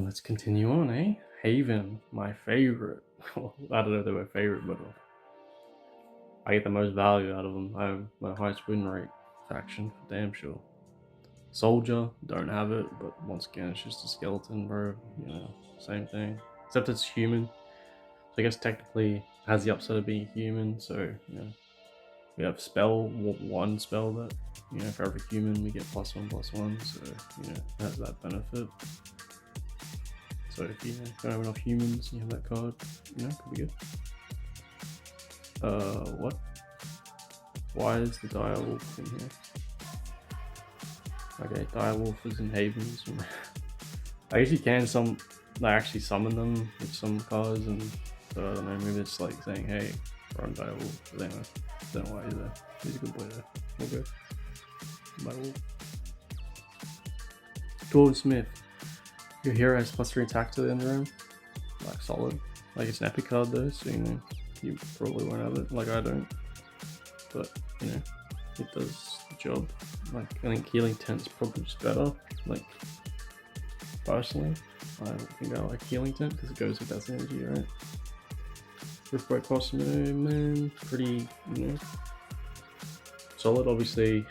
Let's continue on, eh? Haven, my favorite. Well, I don't know if they're my favorite, but I get the most value out of them. I have my highest win rate faction, for damn sure. Soldier, don't have it, but once again, it's just a skeleton, bro. You know, same thing. Except it's human. So I guess technically it has the upside of being human, so, you know. We have one spell that, you know, for every human we get +1/+1, so, you know, it has that benefit. So if you don't have enough humans and you have that card, you know, could be good. What? Why is the direwolf in here? Okay, direwolf is in Havens. I guess you can actually summon them with some cards, and so I don't know, maybe it's like saying, hey, run direwolf. But anyway, don't know why he's there. He's a good boy there. We'll go. Direwolf. Dwarven Smith. Your hero has +3 attack to the end room. Like solid. Like it's an epic card though, so you know you probably won't have it. Like I don't. But you know, it does the job. Like I think healing tent is probably just better. Like personally, I think I like healing tent because it goes with that synergy, right? Riftbreak cost man, pretty, you know, solid. Obviously,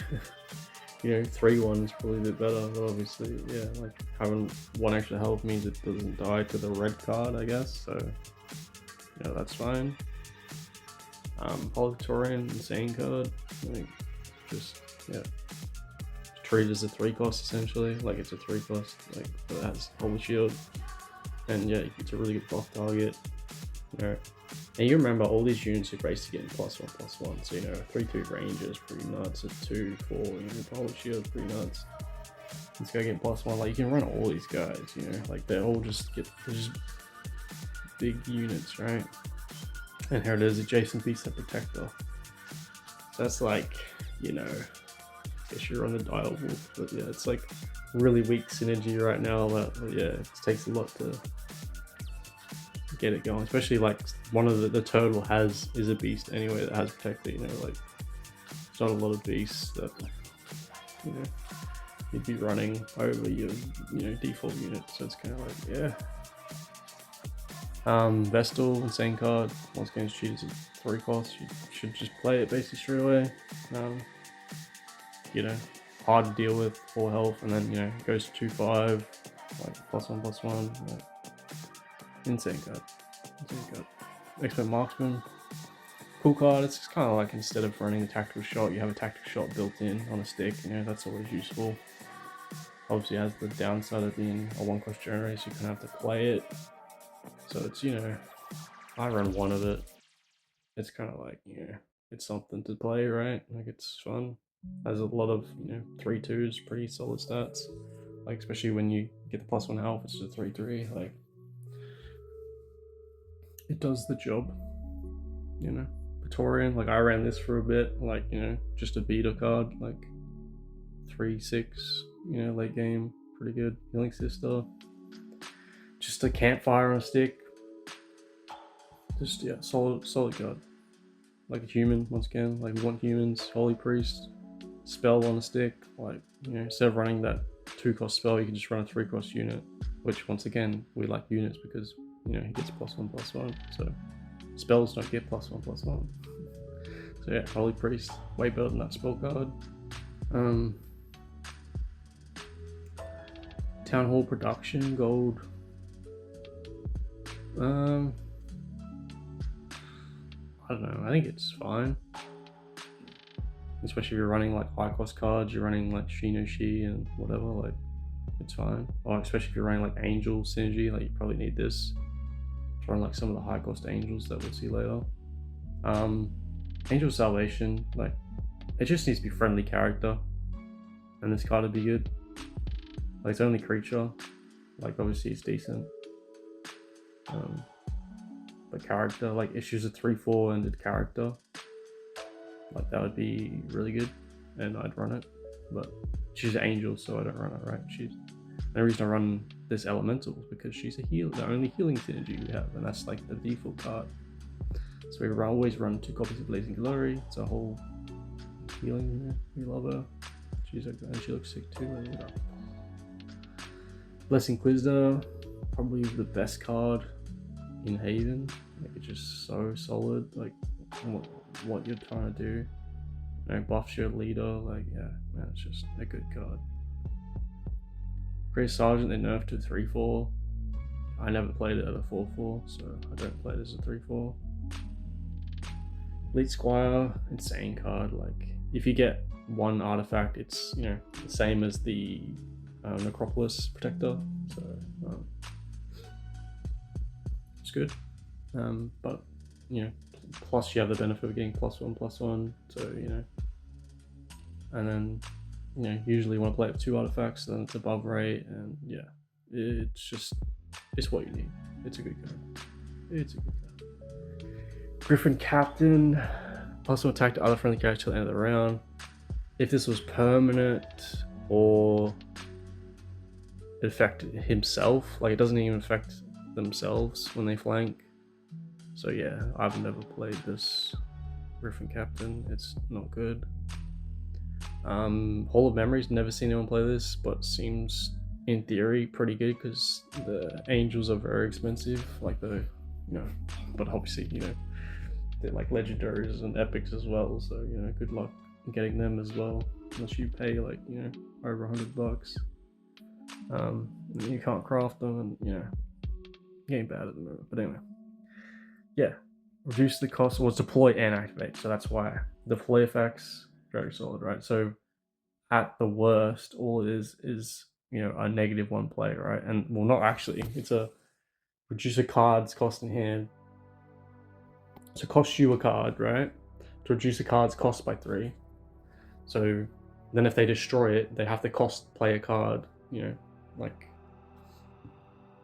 you know, 3/1 is probably a bit better, but obviously, yeah, like having one extra health means it doesn't die to the red card, I guess. So, yeah, that's fine. Polytorian, insane card. Like, just yeah, treat it as a 3 cost essentially. Like it's a 3 cost, like but it has holy shield, and yeah, it's a really good buff target. You know, and you remember all these units are basically getting +1/+1. So you know, 3/2 ranger is pretty nuts. A 2/4, you know, holy shield is pretty nuts. This guy getting +1. Like you can run all these guys. You know, like they're just big units, right? And here it is, adjacent beast and protector. So that's like, you know, I guess you're on the dial wolf, but yeah, it's like really weak synergy right now. But yeah, it takes a lot to get it going. Especially like one of the turtle is a beast anyway that has protector. You know, like it's not a lot of beasts that you know you'd be running over your default unit. So it's kind of like yeah. Vestal, insane card. Once again, she's a 3 cost. You should just play it basically straight away. You know, hard to deal with, 4 health, and then you know it goes to 2/5, like +1/+1. Like, insane card. Insane card. Expert marksman. Cool card. It's just kind of like instead of running a tactical shot, you have a tactical shot built in on a stick. You know, that's always useful. Obviously, it has the downside of being a 1-cost generator, so you kind of have to play it. So it's, you know, I run one of it. It's kind of like, you know, it's something to play, right? Like it's fun. Has a lot of, you know, 3/2s, pretty solid stats. Like especially when you get the +1 health, it's just a 3/3. Like it does the job, you know. Praetorian, like I ran this for a bit, like, you know, just a beta card, like 3/6, you know, late game, pretty good. Healing Sister. Just a campfire on a stick. Just yeah, solid card. Like a human, once again, like we want humans. Holy Priest, spell on a stick. Like, you know, instead of running that 2-cost spell, you can just run a 3-cost unit. Which once again, we like units because you know he gets +1/+1. So spells don't get +1/+1. So yeah, Holy Priest, way better than that spell card. Town Hall Production Gold. I don't know, I think it's fine. Especially if you're running like high cost cards, you're running like Shinoshi and whatever, like it's fine. Or especially if you're running like Angel Synergy, like you probably need this to run like some of the high cost Angels that we'll see later. Angel Salvation, like it just needs to be friendly character. And this card would be good. Like it's only creature. Like obviously it's decent. But character, like if she's a 3/4 ended character, like that would be really good, and I'd run it. But she's an angel, so I don't run it, right? The reason I run this elemental is because she's a healer, the only healing synergy we have, and that's like the default card. So we always run 2 copies of Blazing Glory. It's a whole healing in there. We love her. And she looks sick too. Blessing Quizda. probably the best card in Haven. Like, it's just so solid. Like what you're trying to do. You know, buffs your leader. Like, yeah, man, it's just a good card. Great Sergeant, they nerfed to 3/4. I never played it at a 4/4, so I don't play it as a 3/4. Elite Squire, insane card. Like, if you get one artifact, it's, you know, the same as the Necropolis Protector, so it's good. But, you know, plus you have the benefit of getting +1/+1, so, you know, and then, you know, usually you want to play with 2 artifacts, then it's above rate, and yeah, it's what you need. It's a good card. It's a good card. Griffin Captain, +1 attack to other friendly characters till the end of the round. If this was permanent, or it affected himself, like, it doesn't even affect themselves when they flank. So yeah, I've never played this Griffin Captain. It's not good. Hall of Memories, never seen anyone play this, but seems in theory pretty good because the angels are very expensive, like the, you know, but obviously, you know, they're like legendaries and epics as well, so, you know, good luck getting them as well, unless you pay like, you know, over $100. You can't craft them, and, you know, getting bad at the moment. But anyway, yeah, reduce the cost, was deploy and activate, so that's why deploy effects very solid, right? So at the worst, all it is, you know, a -1 play, right? And, well, not actually, it's a reduce a card's cost in hand. So cost you a card, right? To reduce a card's cost by 3. So then if they destroy it, they have to cost play a card, you know, like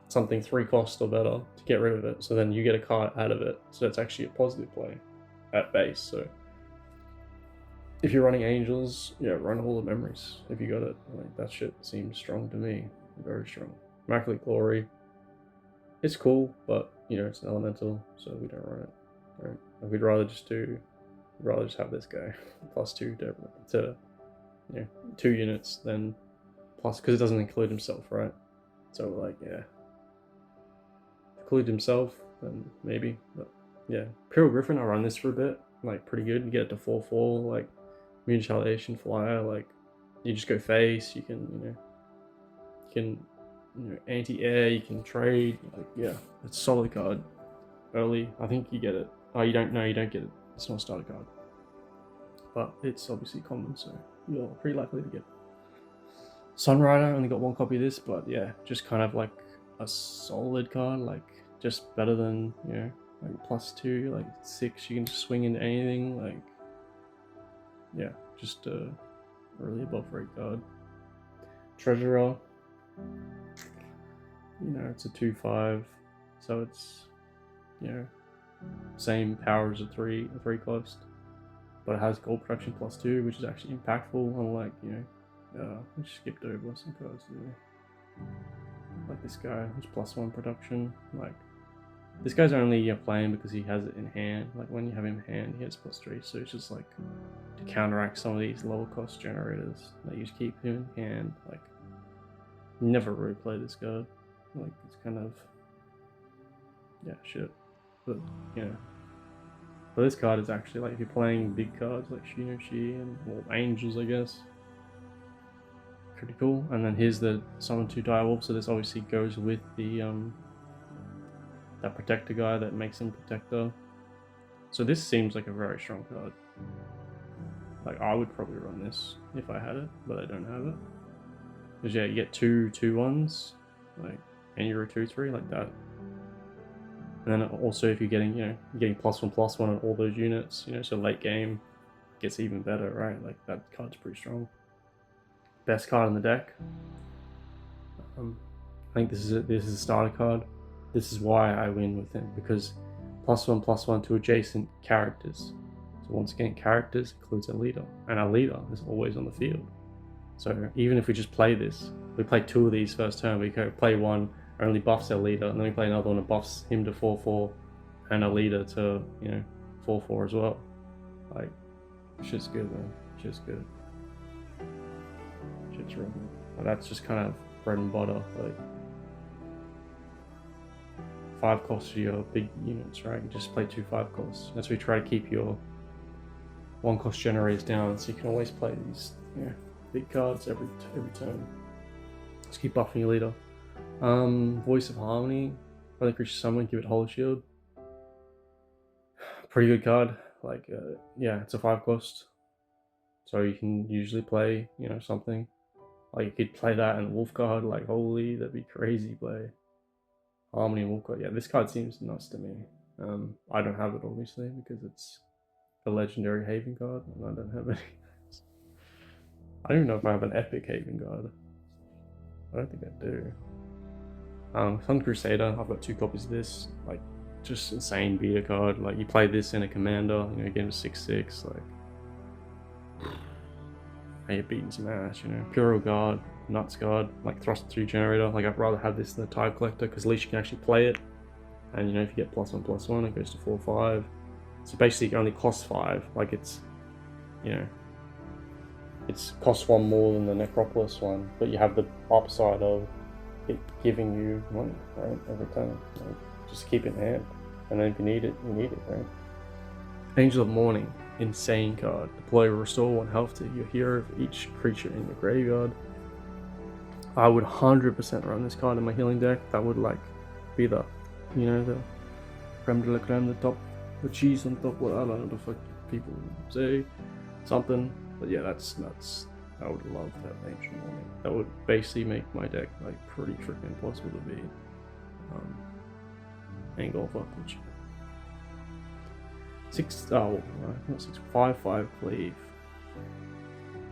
something 3 cost or better to get rid of it. So then you get a card out of it. So that's actually a positive play at base. So if you're running Angels, yeah, run Hall of Memories if you got it. Like, that shit seems strong to me. Very strong. Immaculate Glory, it's cool, but, you know, it's an elemental, so we don't run it. Right? We'd rather just have this guy +2 to you know, 2 units, then plus, because it doesn't include himself, right? So, like, yeah, include himself, then maybe. But yeah, Imperial Griffin, I run this for a bit, like, pretty good. You get it to 4/4, like, Mutilation Flyer, like, you just go face. You can, you know, anti-air. You can trade. Like, yeah, it's a solid card. Early, I think you get it. Oh, you don't. No, you don't get it. It's not a starter card, but it's obviously common, so you're pretty likely to get it. Sunrider, only got 1 copy of this, but yeah, just kind of like a solid card, like, just better than, you know, like +2, like 6. You can just swing into anything, like, yeah, just a really above rate card. Treasurer, you know, it's a 2/5, so it's, you know, same power as a 3 cost, but it has gold production +2, which is actually impactful. Unlike, you know, I just skipped over some cards there. Like this guy, who's +1 production. Like, this guy's only playing because he has it in hand. Like, when you have him in hand, he has +3, so it's just like to counteract some of these lower cost generators that you just keep him in hand. Like, never really play this card. Like, it's kind of, yeah, shit. But, you know, but this card is actually, like, if you're playing big cards like Shinoshi and, well, Angels, I guess, pretty cool. And then here's the summon 2 Direwolf, so this obviously goes with the that protector guy that makes him protector. So this seems like a very strong card. Like, I would probably run this if I had it, but I don't have it. Because, yeah, you get 2 2/1s, like, and you're a 2/3 like that. And then also, if you're getting, you know, you're getting +1/+1 on all those units, you know, so late game gets even better, right? Like, that card's pretty strong. Best card in the deck. I think this is a starter card. This is why I win with him, because +1/+1 to adjacent characters. So once again, characters includes a leader, and our leader is always on the field. So even if we just play this, we play 2 of these first turn, we go play 1, only buffs our leader, and then we play another one that buffs him to 4/4, and our leader to, you know, 4/4 as well. Like, shit's good, man. Shit's good. Shit's real good. Like, that's just kind of bread and butter. Like, 5 costs for your big units, right? You just play 2 5 costs. That's why you try to keep your 1 cost generators down, so you can always play these big cards every turn. Just keep buffing your leader. Voice of Harmony. When the creature summon, give it Holy Shield. Pretty good card. Like, yeah, it's a 5 cost. So you can usually play, something. Like, you could play that and Wolf card, like, holy, that'd be crazy play. Harmony and Wolf card. Yeah, this card seems nuts to me. I don't have it, obviously, because it's a legendary Haven card, and I don't have any. I don't even know if I have an epic Haven card. I don't think I do. Sun Crusader, I've got 2 copies of this. Like, just insane beta card. Like, you play this in a commander, you get him 6/6. Like, and you're beating some ass. Puro Guard, Nuts Guard, like Thrust 2 generator. Like, I'd rather have this than the Tide Collector because at least you can actually play it. And if you get +1/+1, it goes to 4/5. So basically, it only costs 5. Like, it's it's costs 1 more than the Necropolis one, but you have the upside of it giving you money, right, every time. Like, just keep it in hand, and then if you need it, right? Angel of Mourning, insane card. Deploy restore 1 health to your hero of each creature in your graveyard. I would 100% run this card in my healing deck. That would be the, the creme de la creme, the cheese on top. What I don't know the fuck people say, something. But yeah, that's nuts. I would love that Angel of Mourning. That would basically make my deck pretty freaking impossible to beat. Ain't gonna fuck with you. 5/5 Cleave.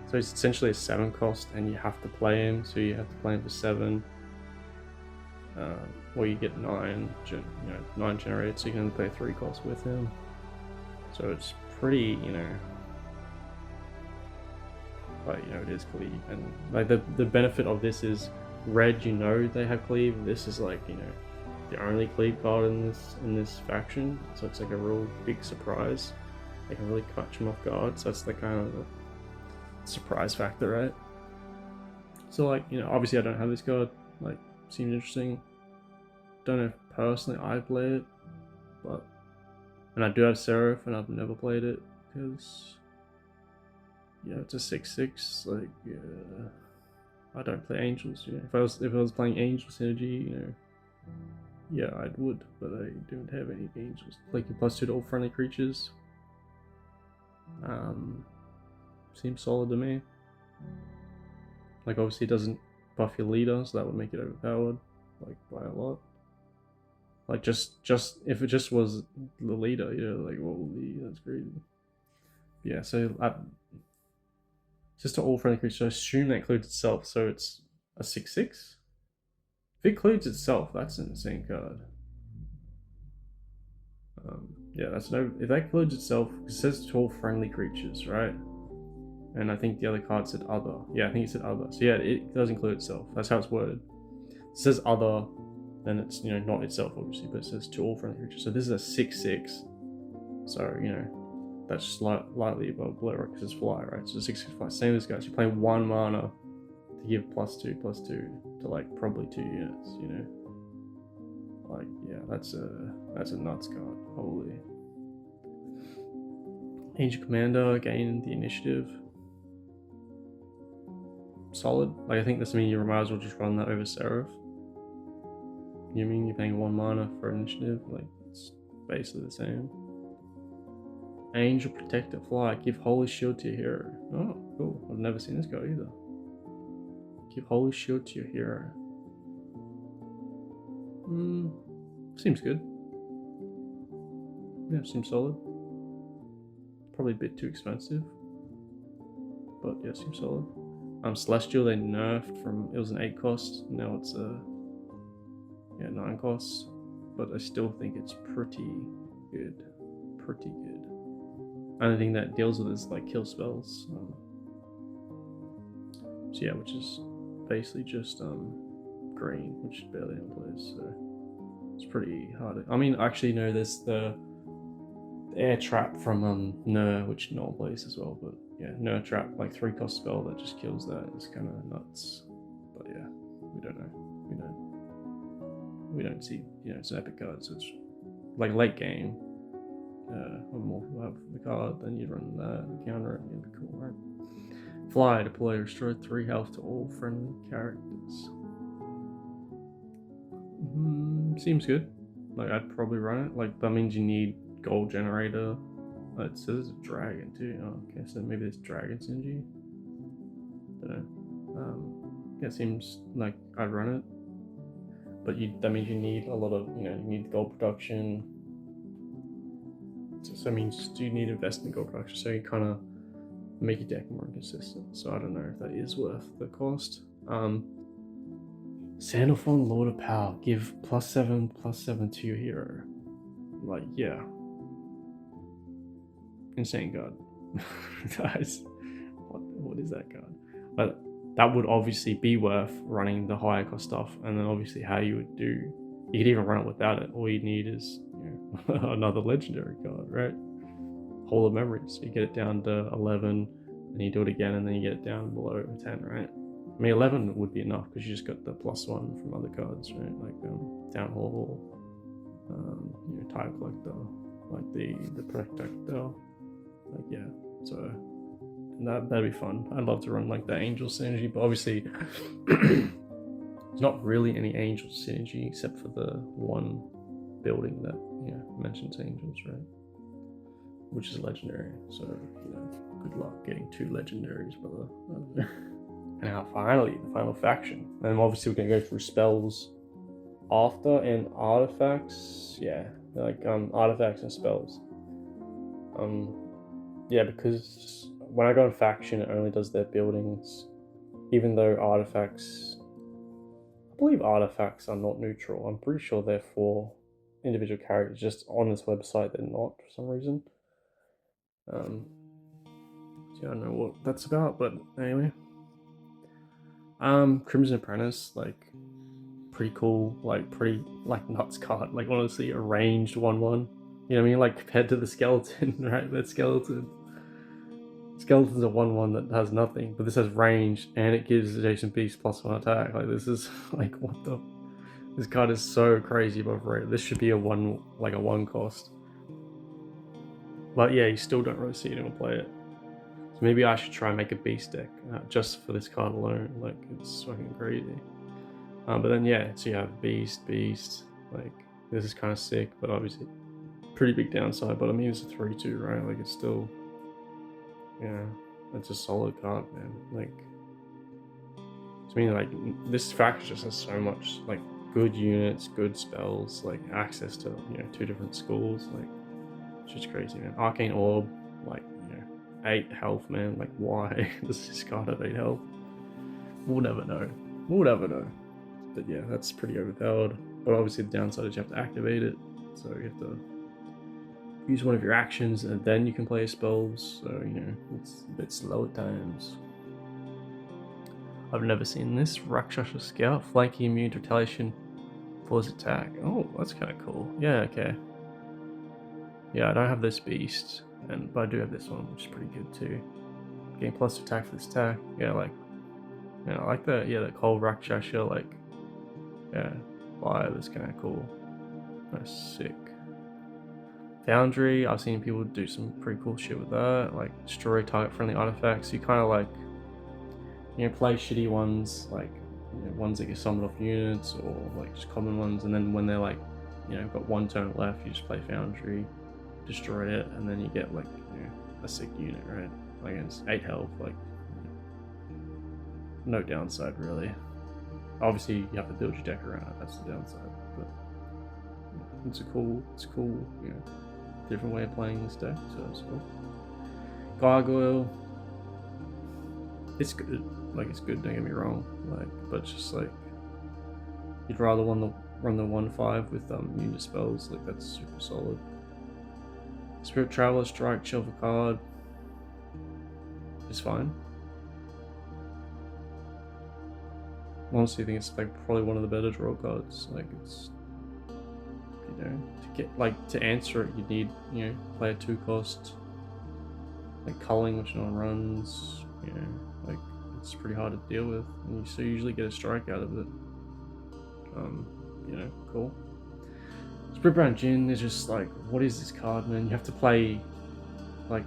So it's essentially a 7 cost, and you have to play him. So you have to play him for 7. Or you get 9 generated, so you can only play 3 costs with him. So it's pretty, but it is Cleave, and like the benefit of this is red. They have Cleave. This is the only Cleave card in this faction, so it's like a real big surprise. They can really catch them off guard. So that's the kind of the surprise factor, right? So obviously I don't have this card. Seems interesting. Don't know if personally I play it, and I do have Seraph, and I've never played it because. Yeah, it's a 6/6. I don't play Angels. If I was playing Angel Synergy, yeah, I would, but I don't have any Angels. Like, you +2 to all friendly creatures. Seems solid to me. Like, obviously it doesn't buff your leader, so that would make it overpowered, by a lot. Like, just if it just was the leader, holy, that's crazy. Yeah, so just to all friendly creatures, so I assume that includes itself, so it's a 6/6? If it includes itself, that's an insane card. Yeah, if that includes itself, it says to all friendly creatures, right? And I think the other card said other. Yeah, I think it said other. So yeah, it does include itself. That's how it's worded. It says other, then it's, not itself, obviously, but it says to all friendly creatures. So this is a 6/6. So, that's slightly above Blur because it's fly, right? So 6/5. Same as this guys. You're playing 1 mana to give +2/+2 to probably 2 units, yeah, that's a nuts card. Holy. Angel Commander, gain the initiative. Solid. I think this means you might as well just run that over Seraph. You're paying 1 mana for initiative. It's basically the same. Angel Protector Fly. Give Holy Shield to your hero. Oh, cool. I've never seen this guy either. Give Holy Shield to your hero. Seems good. Yeah, seems solid. Probably a bit too expensive. But yeah, seems solid. Celestial, they nerfed from, it was an 8 cost, now it's a 9 costs. But I still think it's pretty good. Only thing that deals with is kill spells. So yeah, which is basically just green, which barely ever plays. So it's pretty hard. Actually, no, there's the air trap from Ner, which no one plays as well. But yeah, Ner trap, 3 cost spell that just kills that. It's kind of nuts. But yeah, we don't know. we don't see, it's an epic card, so it's like late game. When more people have the card, then you'd run that, counter it, it'd be cool, right? Fly, deploy, restore 3 health to all friendly characters. Seems good. Like, I'd probably run it. Like, that means you need gold generator. It says a dragon too. Oh, okay, so maybe there's dragon synergy. Don't know. Yeah, it seems like I'd run it. But that means you need a lot of, you need gold production. So that means you need to invest in gold production, so you kind of make your deck more consistent. So I don't know if that is worth the cost. Sandalphon, Lord of Power, give +7/+7 to your hero. Like, yeah. Insane card. Guys, what is that card? But that would obviously be worth running the higher cost stuff, and then obviously how you would do. You could even run it without it. All you need is another legendary card, right? Hall of Memories. So you get it down to 11, and you do it again, and then you get it down below 10, right? I mean, 11 would be enough because you just got the +1 from other cards, right? Like Town Hall, Tire Collector, like the Protector. Like, yeah, so that'd be fun. I'd love to run like the Angel synergy, but obviously there's not really any Angel synergy except for the one building that mentions Angels, right? Which is legendary. So good luck getting 2 legendaries, brother. And now finally, the final faction. And obviously we're gonna go through spells after and artifacts. Yeah, like artifacts and spells. Yeah, because when I go in faction, it only does their buildings, even though artifacts, I believe artifacts are not neutral. I'm pretty sure they're for individual characters. Just on this website, they're not for some reason. So I don't know what that's about, but anyway. Crimson Apprentice, like pretty cool, like pretty nuts card. Like honestly, a ranged 1/1. You know what I mean? Like compared to the skeleton, right? That skeleton's a 1/1 that has nothing, but this has range and it gives adjacent beast +1 attack. Like this is like what the. This card is so crazy above rate. This should be a 1 cost. But yeah, you still don't really see anyone play it. So maybe I should try and make a beast deck just for this card alone. Like it's fucking crazy. But then yeah, so you have beast. Like this is kind of sick, but obviously pretty big downside. But I mean it's a 3/2, right? Like it's still, it's a solid card, man. Like I mean, like this faction just has so much like good units, good spells, like access to 2 different schools. Like it's just crazy, man. Arcane Orb, like 8 health, man. Like why does this card have 8 health? We'll never know. But yeah, that's pretty overpowered. But obviously the downside is you have to activate it, so you have to use one of your actions and then you can play spells. So it's a bit slow at times. I've never seen this. Rakshasa Scout, flanking immune to retaliation for his attack. Oh, that's kind of cool. Yeah, okay. Yeah, I don't have this beast, but I do have this one, which is pretty good too. Getting plus attack for this attack. Yeah, like, I like that. Yeah, that cold Rakshasa, like, vibe is kind of cool. That's sick. Foundry, I've seen people do some pretty cool shit with that, like destroy target friendly artifacts. You kind of like, play shitty ones, like ones that get summoned off units, or like just common ones, and then when they're like, got 1 turn left, you just play Foundry, destroy it, and then you get like a sick unit, right? Like it's 8 health, like no downside really. Obviously you have to build your deck around it, that's the downside, but it's a cool, different way of playing this deck, so it's cool. Gargoyle, it's good. Like it's good, don't get me wrong. Like, but it's just like you'd rather run the 1/5 with unit spells. Like that's super solid. Spirit Traveler, strike, shelf a card. It's fine. Honestly, I think it's like probably one of the better draw cards. Like it's to answer it, you need play a 2 cost. Like culling, which no one runs. Like it's pretty hard to deal with, and you usually get a strike out of it. you know, cool. Sprit Brown Jin is just like, what is this card, man? You have to play, like,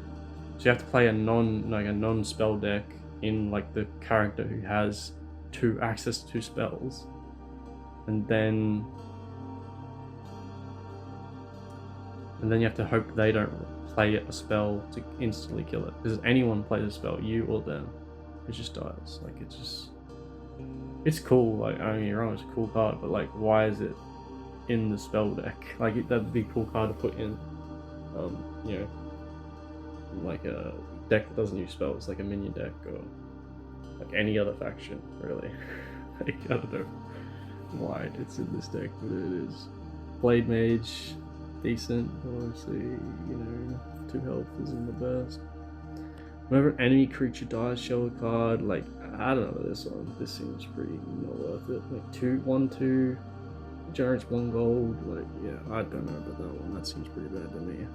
so you have to play a non-spell deck in like the character who has access to spells, and then you have to hope they don't play a spell to instantly kill it. Because if anyone plays a spell, you or them, it just dies. Like, it's cool. Like, I mean, you're wrong, it's a cool card, but like, why is it in the spell deck? Like, that'd be a cool card to put in, you know, like a deck that doesn't use spells, like a minion deck or like any other faction, really. Like, I don't know why it's in this deck, but it is. Blade Mage, decent. Obviously, you know, 2 health isn't the best. Whenever an enemy creature dies, show a card. Like, I don't know about this one. This seems pretty not worth it. Like 1/2, generates 1 gold. Like, yeah, I don't know about that one. That seems pretty bad to me.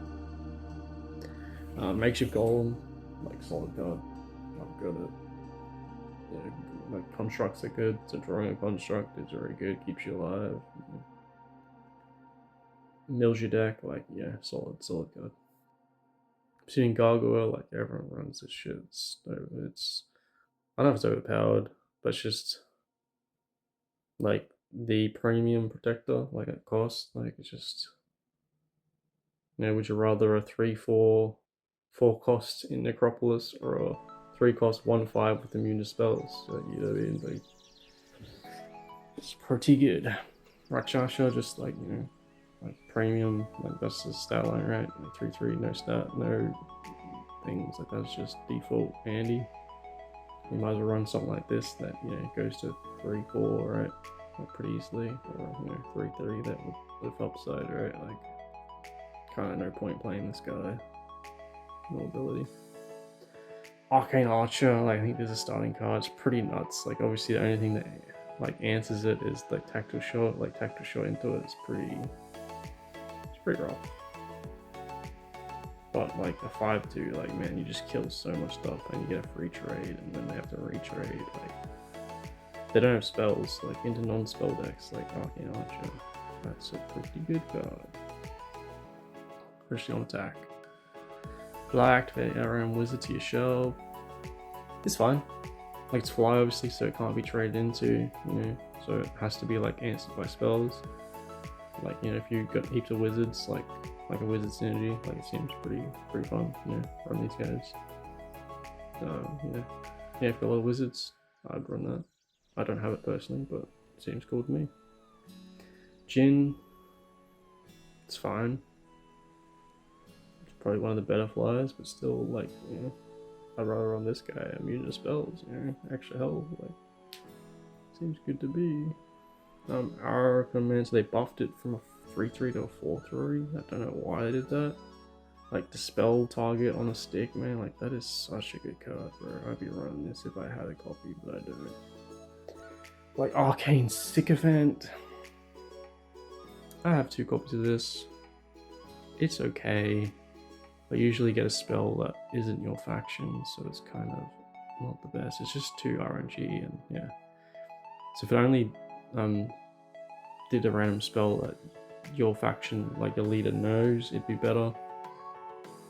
Makeshift Golem, like, solid card. I've got it. Yeah, like, constructs are good. So drawing a construct is very good. Keeps you alive. Mills your deck. Like, yeah, solid card. Obsidian Gargoyle, like, everyone runs this shit. It's I don't know if it's overpowered, but it's just like the premium protector, like at cost. Like, it's just, you know, would you rather a 3/4 cost in Necropolis or a 3 cost 1/5 with immune to spells? Like, you know what I mean? Like, it's pretty good. Rakshasha, just like, you know, like premium, like that's the stat line, right? Like 3/3, no stat, no things, like that's just default handy. You might as well run something like this that, you know, goes to 3/4, right? Like, pretty easily, or, you know, 3/3 that with upside, right? Like, kind of no point playing this guy. No ability. Arcane Archer, like, I think there's a starting card. It's pretty nuts. Like, obviously the only thing that like answers it is like tactical shot. Like, tactical shot into it is pretty rough. But like a 5/2, like, man, you just kill so much stuff and you get a free trade, and then they have to retrade. Like, they don't have spells, like, into non-spell decks, like Arcane Archer. That's a pretty good card. Especially on attack. Fly, activate RM Wizard to your shelf. It's fine. Like, it's fly, obviously, so it can't be traded into, you know, so it has to be like answered by spells. Like, you know, if you've got heaps of wizards, like a wizard synergy, like, it seems pretty fun, you know, run these guys. You know, yeah, if you've got a lot of wizards, I'd run that. I don't have it personally, but it seems cool to me. Jin, it's fine. It's probably one of the better flyers, but still, like, you know, I'd rather run this guy, immune to spells, you know, extra health, like, seems good to be. Our command, so they buffed it from a 3/3 to a 4/3. I don't know why they did that. Like, dispel target on a stick, man, like, that is such a good card, bro. I'd be running this if I had a copy, but I don't. Like, Arcane Sycophant. I have 2 copies of this. It's okay. I usually get a spell that isn't your faction, so it's kind of not the best. It's just 2 RNG, and yeah. So if it only did a random spell that your faction, like your leader, knows, it'd be better.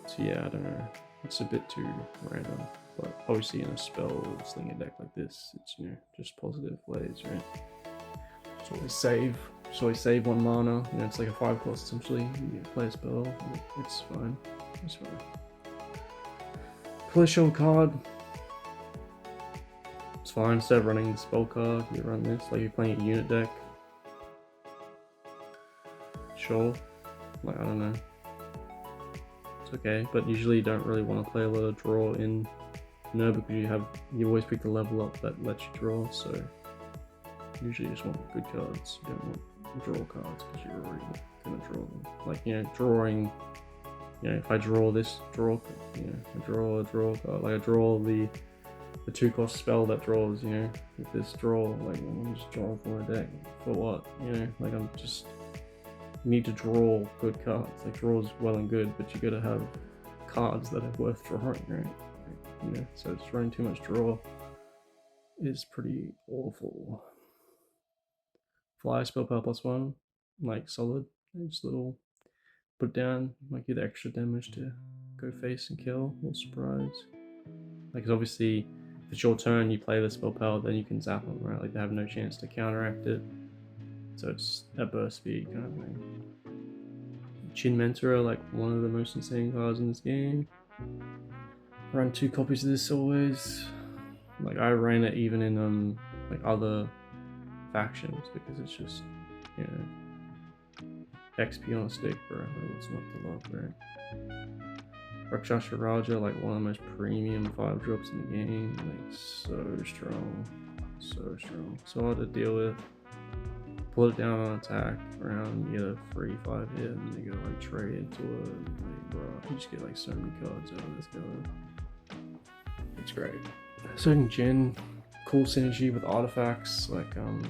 So yeah, I don't know. It's a bit too random. But obviously in a spell slinger deck like this, it's, you know, just positive plays, right? Just always save 1 mana. You know, it's like a 5 cost essentially. You play a spell, it's fine. It's fine. Pull a show card. It's fine. Instead of running the spell card, you run this. Like, you're playing a unit deck. Sure. Like, I don't know. It's okay, but usually you don't really want to play a lot of draw in, you know, because you always pick the level up that lets you draw, so usually you just want good cards. You don't want draw cards because you're already gonna draw them. Like, you know, drawing, you know, if I draw this draw, you know, I draw a draw card, like I draw the 2 cost spell that draws, you know, with this draw, like, I'm just drawing from my deck for what, you know, like, I'm just need to draw good cards. Like, draw's well and good, but you gotta have cards that are worth drawing, right? Like, you know, so just running too much draw is pretty awful. fly spell power +1, like solid. Just little put it down, like get extra damage to go face and kill. Little surprise. Like, 'cause obviously, if it's your turn, you play the spell power, then you can zap them, right? Like they have no chance to counteract it. So it's a burst speed kind of thing. Chin Mentor, like one of the most insane cards in this game. Run 2 copies of this always. Like I ran it even in like other factions because it's just, you know, XP on a stick, bro. Like, what's not to love, right? Rakshasa Raja, like one of the most premium 5-drops in the game. Like so strong, so hard to deal with. Pull it down on attack around, you get a free 5 hit, and you go like trade into it. Like, bro, you just get like so many cards out of this guy. It's great. Certain Gen, cool synergy with artifacts, like yeah.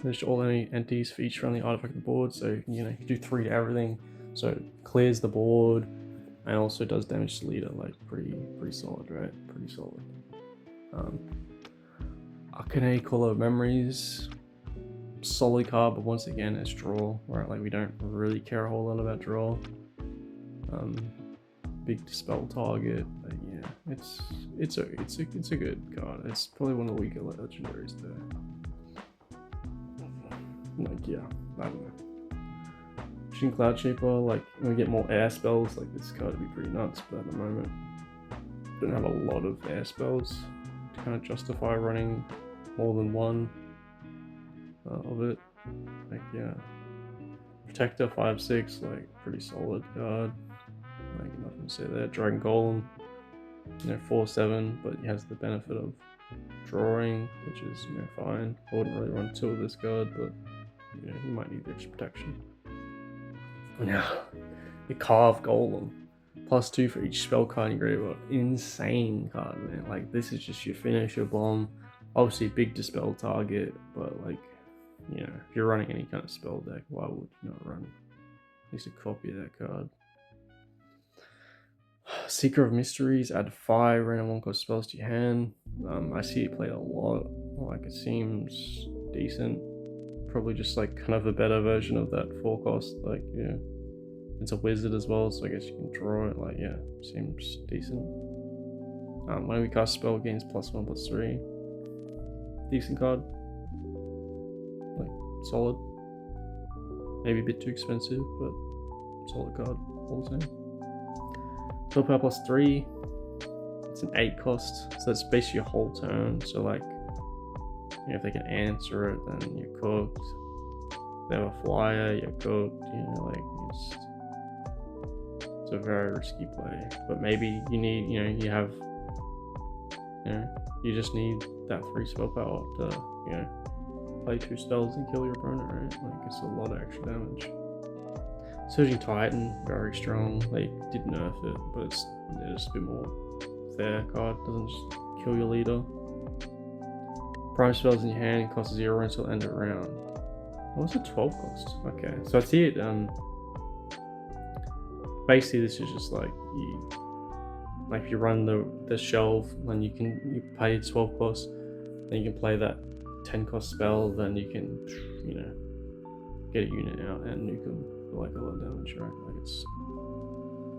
There's all any entities for each friendly artifact on the board, so you know you do 3 to everything. So it clears the board and also does damage to leader, like pretty solid, right? Pretty solid. Arcane Call of Memories, solid card, but once again it's draw, right? Like we don't really care a whole lot about draw. Big dispel target, but yeah, it's a good card. It's probably one of the weaker legendaries there. Like yeah, I don't know. Machine Cloud Shaper, like when we get more air spells, like this card would be pretty nuts, but at the moment don't have a lot of air spells to kind of justify running more than one of it. Like yeah, Protector 5/6, like pretty solid card. Like nothing to say there. Dragon Golem, you know, 4/7, but he has the benefit of drawing, which is, you know, fine. I wouldn't really run 2 of this card, but you know, you might need the extra protection. Yeah, the Carved Golem, +2 for each spell card in your graveyard. Insane card, man. Like this is just your finisher bomb. Obviously big dispel target, but like, you know, if you're running any kind of spell deck, why would you not run at least a copy of that card? Seeker of Mysteries, add 5 random 1-cost spells to your hand. I see it played a lot. Like it seems decent. Probably just like kind of a better version of that 4-cost. Like yeah, it's a wizard as well, so I guess you can draw it. Like yeah, seems decent. When we cast spell, gains +1/+3. Decent card. Like solid. Maybe a bit too expensive, but solid card all the same. Spell power +3. It's an 8-cost, so that's basically your whole turn. So like, you know, if they can answer it, then you're cooked. If they have a flyer, you're cooked. You know, like it's a very risky play. But maybe you need, you know, you just need that 3 spell power to, you know, play 2 spells and kill your opponent, right? Like it's a lot of extra damage. Surging Titan, very strong. They did nerf it, but it's just a bit more fair card. Doesn't just kill your leader. Prime spells in your hand cost 0 until end of round. What's a 12 cost? Okay, so I see it. Basically, this is just like if you run the shelf, then you pay 12 cost, then you can play that 10 cost spell, then you can, you know, get a unit out and nuke them. Like a lot of damage, right? Like it's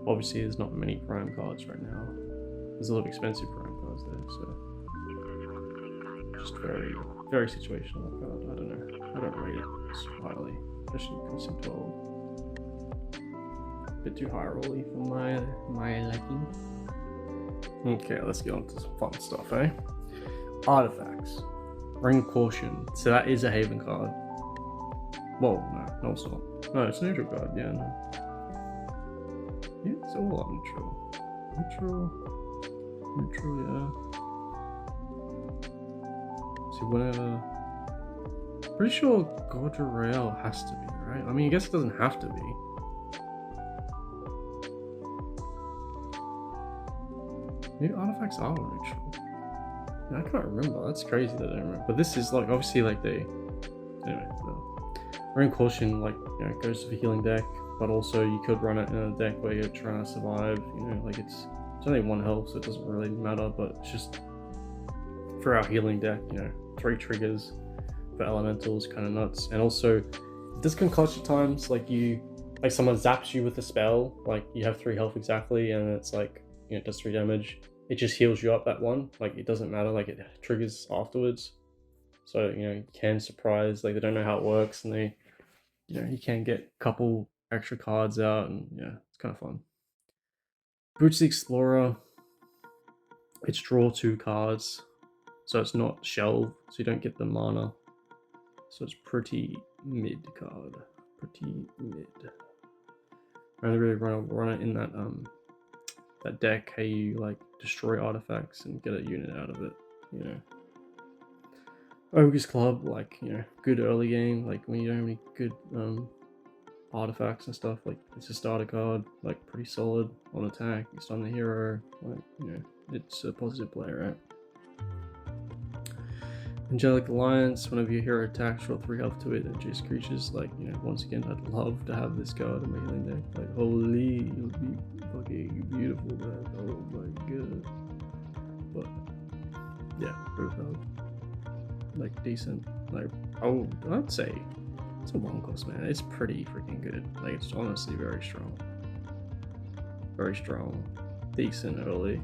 obviously there's not many prime cards right now. There's a lot of expensive prime cards there, so just very situational card. I don't know. I don't rate it so highly, especially costing 12. A bit too high rolly for my liking. Okay, let's get on to some fun stuff, eh? Artifacts. Ring Caution. So that is a Haven card. Whoa, no, it's not. No, it's a neutral card, yeah, no. Yeah, it's all up neutral. Neutral, yeah. See, whenever... Pretty sure Godra Rail has to be, right? I mean, I guess it doesn't have to be. Maybe artifacts are neutral. Yeah, I can't remember. That's crazy that I don't remember. But this is like, obviously, like they... Anyway, no. Ring Caution, like, you know, goes to the healing deck, but also you could run it in a deck where you're trying to survive, you know, like it's only 1 health, so it doesn't really matter, but it's just for our healing deck, you know, 3 triggers for elementals, kind of nuts. And also, it does concoction times, like someone zaps you with a spell, like you have 3 health exactly, and it's like, it does 3 damage. It just heals you up that one, like it doesn't matter, like it triggers afterwards. So, you can surprise, like they don't know how it works, and they, you can get a couple extra cards out, and yeah, it's kind of fun. Boots the Explorer, it's draw 2 cards, so it's not shelve, so you don't get the mana. So it's pretty mid card, pretty mid. I only really run it in that deck. Hey, you like destroy artifacts and get a unit out of it. Ogre's Club, like good early game. Like when you don't have any good artifacts and stuff. Like it's a starter card, like pretty solid on attack. You stun the hero. Like it's a positive play, right? Angelic Alliance, whenever your hero attacks, roll 3 health to it and chase creatures. Like, once again, I'd love to have this card in my healing deck. Like, holy, it would be fucking beautiful, man. Oh my god. But, yeah, like, decent. Like, I'd say it's a 1 cost, man. It's pretty freaking good. Like, it's honestly very strong. Very strong. Decent early.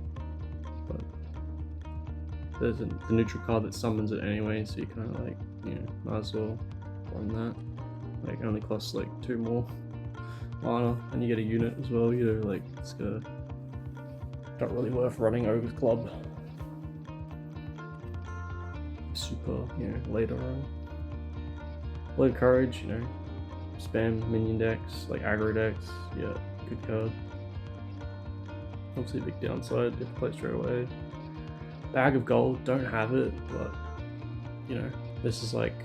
But there's the neutral card that summons it anyway, so you kind of like, might as well run that. Like, it only costs like 2 more mana, and you get a unit as well. Like it's not really worth running Ogre's Club. Super, later on. Blade of Courage, spam minion decks, like aggro decks. Yeah, good card. Obviously, a big downside if played straight away. Bag of Gold, don't have it, but this is like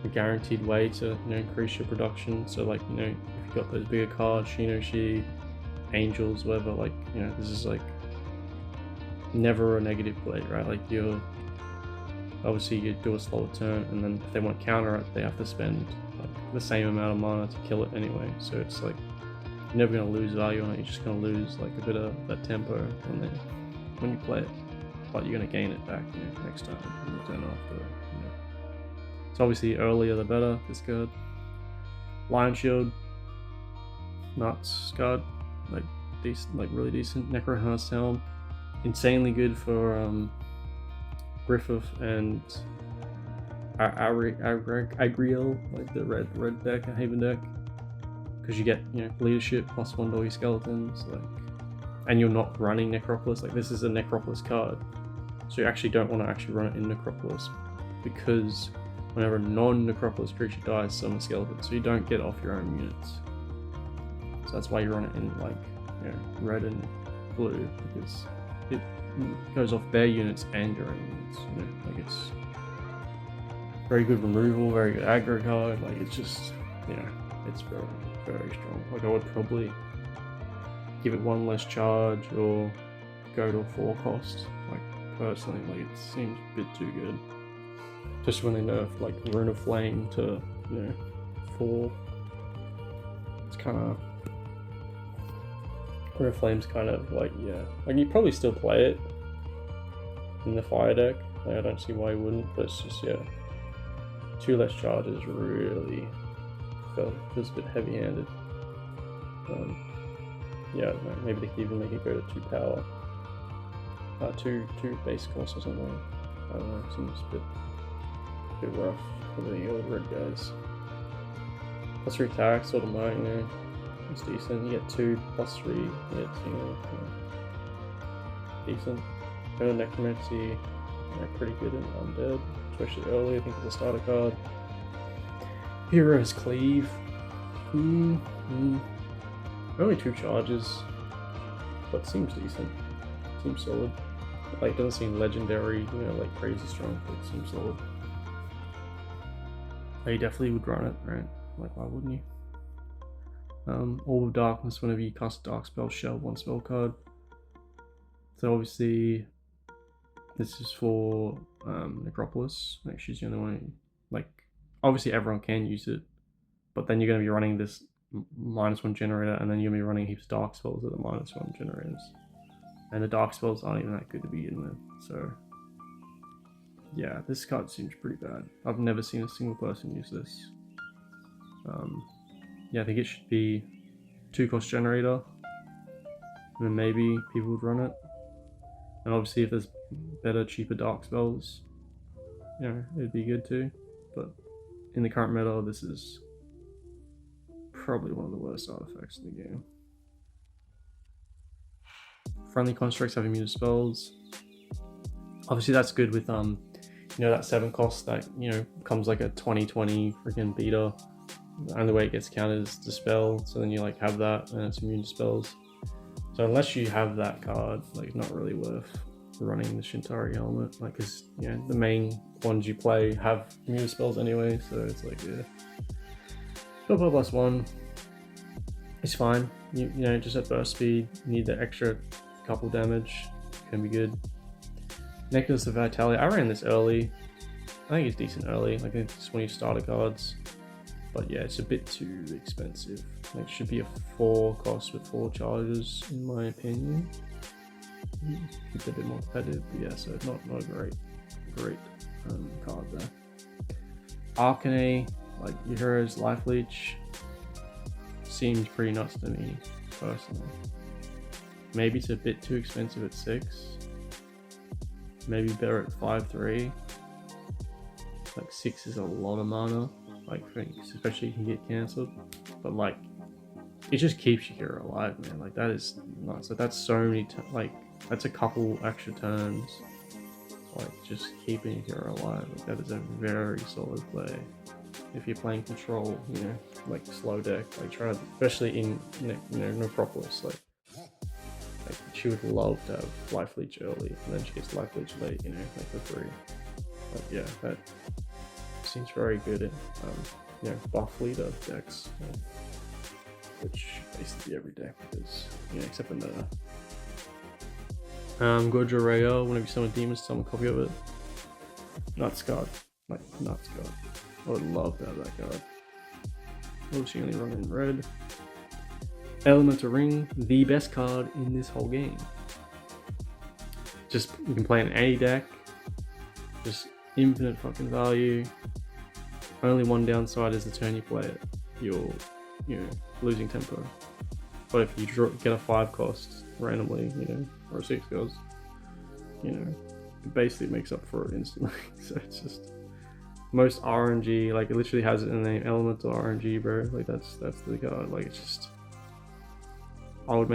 a guaranteed way to increase your production. So like if you've got those bigger cards, Shinoshi, Angels, whatever, like this is like never a negative play, right? Like obviously you do a slower turn, and then if they want to counter it, they have to spend like the same amount of mana to kill it anyway. So it's like you're never gonna lose value on it. You're just gonna lose like a bit of that tempo when you play it. But you're going to gain it back next time when you turn after. So obviously earlier the better, this card. Lion Shield, nuts card, like decent, like really decent. Necrohunter's Helm, insanely good for Griffith and Agriel, like the red deck and Haven deck, because you get leadership plus 1 to all your skeletons, like, and you're not running Necropolis. Like this is a Necropolis card. So you actually don't want to actually run it in Necropolis, because whenever a non-Necropolis creature dies, summon a skeleton, so you don't get off your own units. So that's why you run it in like red and blue, because it goes off their units and your own units. Like it's very good removal, very good aggro card. Like it's just it's very, very strong. Like I would probably give it 1 less charge or go to a 4 cost. Like personally, like it seems a bit too good. Just when they nerf like Rune of Flame to 4, it's kind of Rune of Flame's kind of like like you probably still play it in the fire deck. Like I don't see why you wouldn't, but it's just 2 less charges really feels a bit heavy-handed. Yeah, maybe they could even make it go to 2 power. 2 base cost or something. I don't know, seems a bit rough for the old red guys. Plus 3 attack, sort of might, it's decent. You get 2 plus 3, it's decent. Go to Necromancy, pretty good in Undead, especially early. I think it's a starter card. Hero's Cleave. Only 2 charges, but seems decent. Seems solid. Like, doesn't seem legendary, like crazy strong, but it seems solid. You definitely would run it, right? Like, why wouldn't you? Orb of Darkness, whenever you cast a dark spell, shell 1 spell card. So obviously, this is for Necropolis. Like, she's the only one. Like, obviously everyone can use it, but then you're going to be running this -1 generator, and then you're going to be running heaps of dark spells at the -1 generators. And the dark spells aren't even that good to begin with, so Yeah, this card seems pretty bad. I've never seen a single person use this. Yeah, I think it should be 2-cost generator, and then maybe people would run it. And obviously, if there's better, cheaper dark spells, you know, it'd be good too. But in the current meta, this is probably one of the worst artifacts in the game. Friendly constructs have immune to spells. Obviously, that's good with you know, that 7-cost that, you know, comes like a 20/20 freaking beater. And the way it gets counted is dispel, so then you like have that and it's immune to spells. So unless you have that card, like it's not really worth running the Shintari helmet, like, because, you know, the main ones you play have immune to spells anyway, so it's like, yeah. Double +1, it's fine. You know, just at burst speed, you need the extra couple damage, can be good. Necklace of Vitality, I ran this early. I think it's decent early, like it's one of your starter cards. But yeah, it's a bit too expensive. Like, it should be a 4-cost with 4 charges, in my opinion. Keep it a bit more competitive, but yeah, so not a great card there. Arcane, like your hero's life leech, seems pretty nuts to me, personally. Maybe it's a bit too expensive at 6. Maybe better at 5/3. Like 6 is a lot of mana. Like, especially you can get cancelled, but like it just keeps your hero alive, man. Like, that is nuts. Like, that's so many like that's a couple extra turns, like just keeping your hero alive. Like, that is a very solid play if you're playing control, you know, like slow deck. Like, try to, especially in, you know, Necropolis, like she would love to have life leech early, and then she gets life leech late, you know, like for free. But yeah, that seems very good in, you know, buff leader decks, which basically every deck is, you know, except for Netta. Gojo Rayo, whenever you summon demons, summon a copy of it. Nuts card, like nuts card. I would love to have that card. Obviously, only run in red. Elemental Ring, the best card in this whole game. Just, you can play in any deck. Just infinite fucking value. Only one downside is the turn you play it, you're, you know, losing tempo. But if you get a 5-cost randomly, you know, or a 6-cost, you know, it basically makes up for it instantly. So it's just most RNG, like, it literally has it in the name, Elemental RNG, bro. Like, that's the card. Like, it's just, I would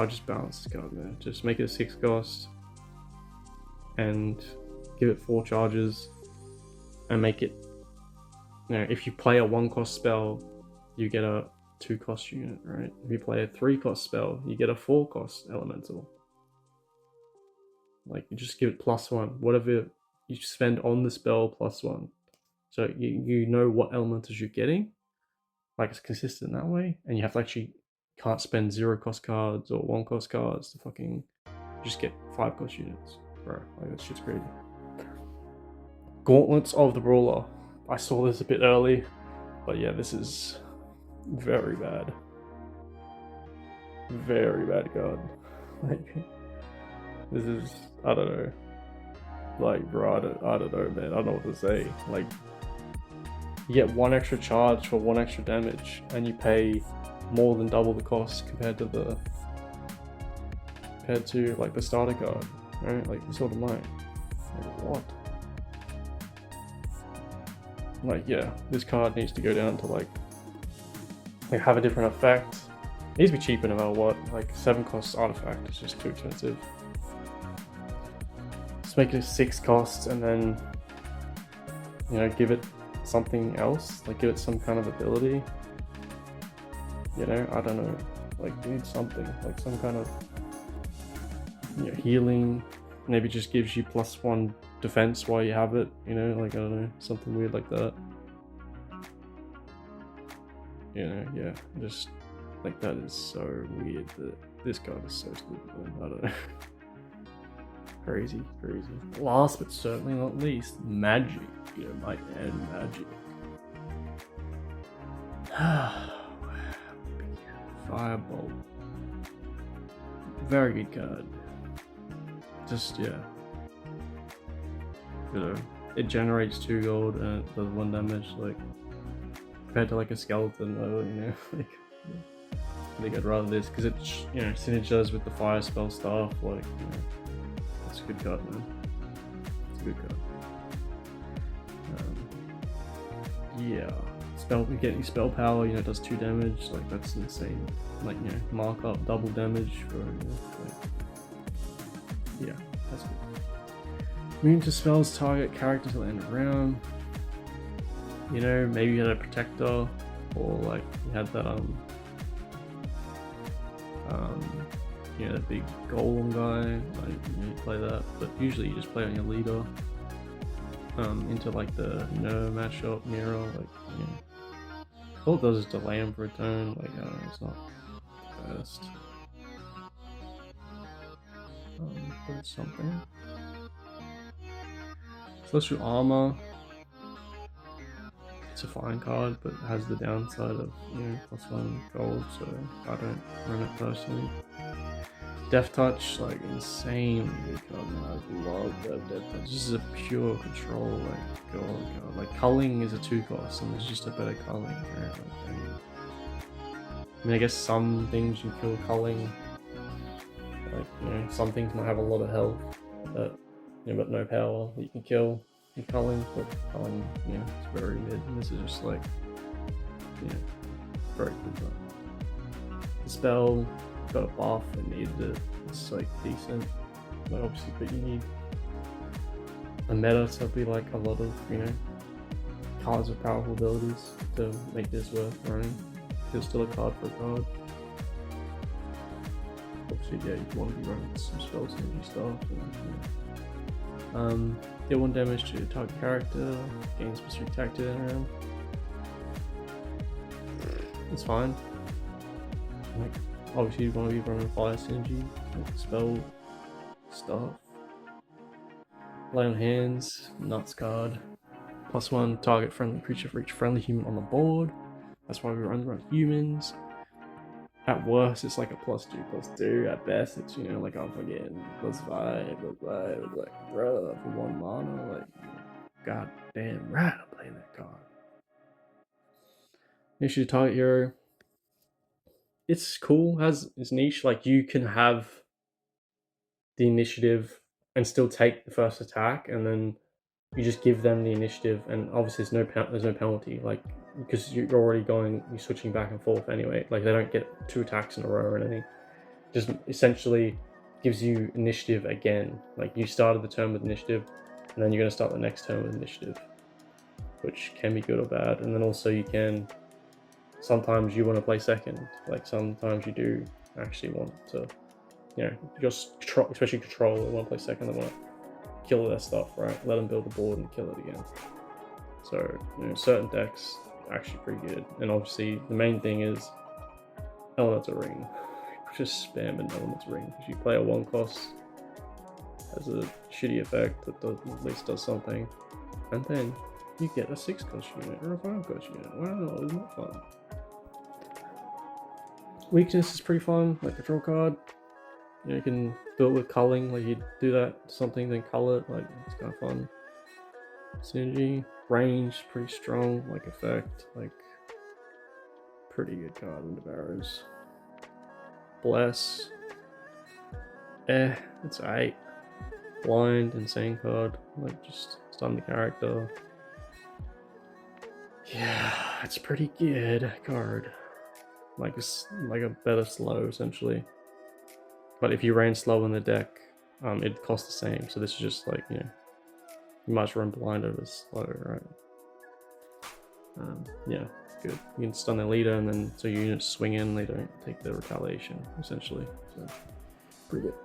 just balance this card, man. Just make it a 6-cost and give it 4 charges, and make it, you know, if you play a 1-cost spell, you get a 2-cost unit, right? If you play a 3-cost spell, you get a 4-cost elemental. Like, you just give it +1, whatever you spend on the spell, +1. So you know what elementals you're getting. Like, it's consistent that way, and you have to actually can't spend 0-cost cards or 1-cost cards to fucking just get 5-cost units, bro. Like, that shit's crazy. Gauntlets of the Brawler. I saw this a bit early, but yeah, this is very bad. Very bad card. Like, this is, I don't know. Like, bro, I don't know, man. I don't know what to say. Like, you get 1 extra charge for 1 extra damage, and you pay more than double the cost compared to like the starter card, right? Like, you sort of like what? Like, yeah, this card needs to go down to like have a different effect. It needs to be cheaper no matter what. Like, 7-cost artifact is just too expensive. Let's make it a 6-cost, and then, you know, give it something else. Like, give it some kind of ability. You know, I don't know. Like, you need something, like some kind of, you know, healing. Maybe just gives you +1 defense while you have it, you know, like, I don't know, something weird like that. You know, yeah, just like, that is so weird. That this card is so stupid, man. I don't know. Crazy. Last but certainly not least, magic. You know, might end magic. Fireball. Very good card. Just, yeah. you know, it generates 2 gold and it does 1 damage, like compared to like a skeleton, you know, like I think I'd rather this because it, you know, synergizes with the fire spell stuff. Like, you know, it's a good card, man. It's a good card. Yeah, getting spell power, you know, does 2 damage. Like that's insane. Like, you know, mark up double damage for, you know, like, yeah, that's good. Immune to spells target character till the end of round. You know, maybe you had a protector, or like you had that you know, that big golem guy. Like, you know, you play that, but usually you just play on your leader. Into like the matchup Nero, like, you know, all it does is delay him for a turn. Like, I don't know, it's not the best. But it's something. Celestial Armor. It's a fine card, but it has the downside of, you know, +1 gold, so I don't run it personally. Death Touch, like, insanely good card, man. I love that Death Touch. This is a pure control, like, god. Like, culling is a 2 cost, and there's just a better culling, right? Like, I mean, I guess some things you kill culling. Like, you know, some things might have a lot of health, but, you know, but no power that you can kill in culling, but you know, it's very mid, and this is just like, you know, very good. The spell got a buff and needed it. It's like decent, but obviously, but you need a meta to be like a lot of, you know, cards with powerful abilities to make this worth running. There's still a card for a card. Obviously, yeah, you want to be running some spells and stuff. And, deal 1 damage to target character, gain specific tactic around. It's fine. Like, obviously, you want to be running fire synergy, like spell stuff. Lay on hands, nuts card. +1 target friendly creature for each friendly human on the board. That's why we run humans. At worst, it's like a +2/+2. At best, it's, you know, like I'm forgetting +5, like, bruh, for 1 mana, like, god damn right, I'm playing that card. Issue target hero. It's cool, has its niche. Like, you can have the initiative and still take the first attack, and then you just give them the initiative, and obviously there's no penalty, like, because you're already you're switching back and forth anyway. Like, they don't get 2 attacks in a row or anything. Just essentially gives you initiative again. Like, you started the turn with initiative, and then you're going to start the next turn with initiative, which can be good or bad. And then also you can, sometimes you want to play second. Like, sometimes you do actually want to, you know, just control, especially control, they want to play second, they want to kill their stuff, right? Let them build the board and kill it again. So, you know, certain decks are actually pretty good. And obviously the main thing is Elemental Ring. Just spam an Elemental Ring, because you play a 1 cost, has a shitty effect that at least does something, and then you get a 6 cost unit or a 5 cost unit. Wow, isn't that fun? Weakness is pretty fun, like control card. You know, you can do it with culling, like you do that something, then cull it, like it's kind of fun. Synergy, range, pretty strong, like effect, like pretty good card in the barrows. Bless, it's 8. Blind, insane card, like just stun the character. Yeah, it's pretty good card. Like a better slow essentially. But if you ran slow in the deck, it'd cost the same. So this is just like, you know, you might run blind over slow, right? Yeah, good. You can stun their leader, and then so your units swing in, they don't take the retaliation essentially. So pretty good.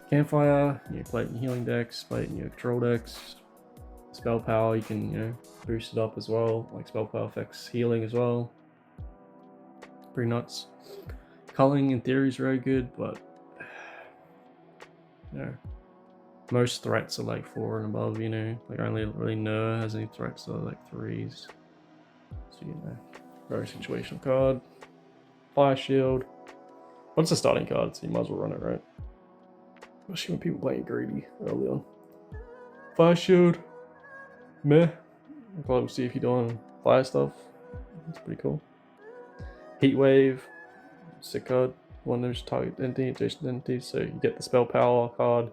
Campfire, you play it in healing decks, play it in your control decks. Spell power, you can, you know, boost it up as well. Like, spell power affects healing as well. Pretty nuts. Culling in theory is very good, but you know, most threats are like 4 and above, you know. Like, only really Ner has any threats that are like 3s. So, you know, very situational card. Fire Shield. Well, it's a starting card, so you might as well run it, right? Especially when people playing greedy early on. Fire Shield, Meh. We'll see if you're doing fire stuff. It's pretty cool. Heat Wave, sick card. One of those target entity, adjacent entities, so you get the spell power card,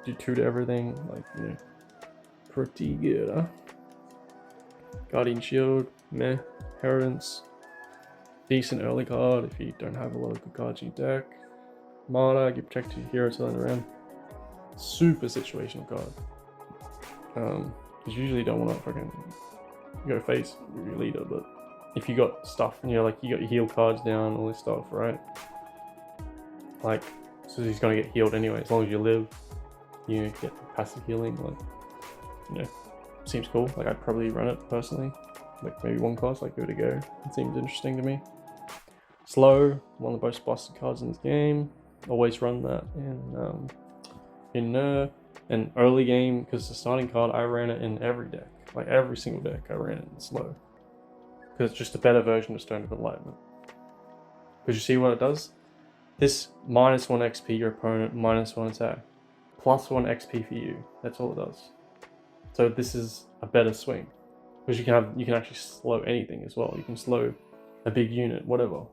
do 2 to everything, like, you know, pretty good, huh? Guardian Shield, meh. Inheritance, decent early card if you don't have a lot of good cards in your deck. Mana, you protect your hero till the end of the round. Super situational card. Because you usually don't want to fucking go face your leader, but if you got stuff and you're like, you got your heal cards down, all this stuff, right? Like, so he's gonna get healed anyway, as long as you live, you get passive healing, like, you know, seems cool. Like, I'd probably run it personally, like maybe 1 cost, like, go to go. It seems interesting to me. Slow, one of the most busted cards in this game. Always run that in an early game, because the starting card, I ran it in every deck, like every single deck I ran it in slow, because it's just a better version of Stone of Enlightenment. Because you see what it does? This -1 XP your opponent, -1 attack, +1 XP for you. That's all it does. So this is a better swing, because you can actually slow anything as well. You can slow a big unit, whatever.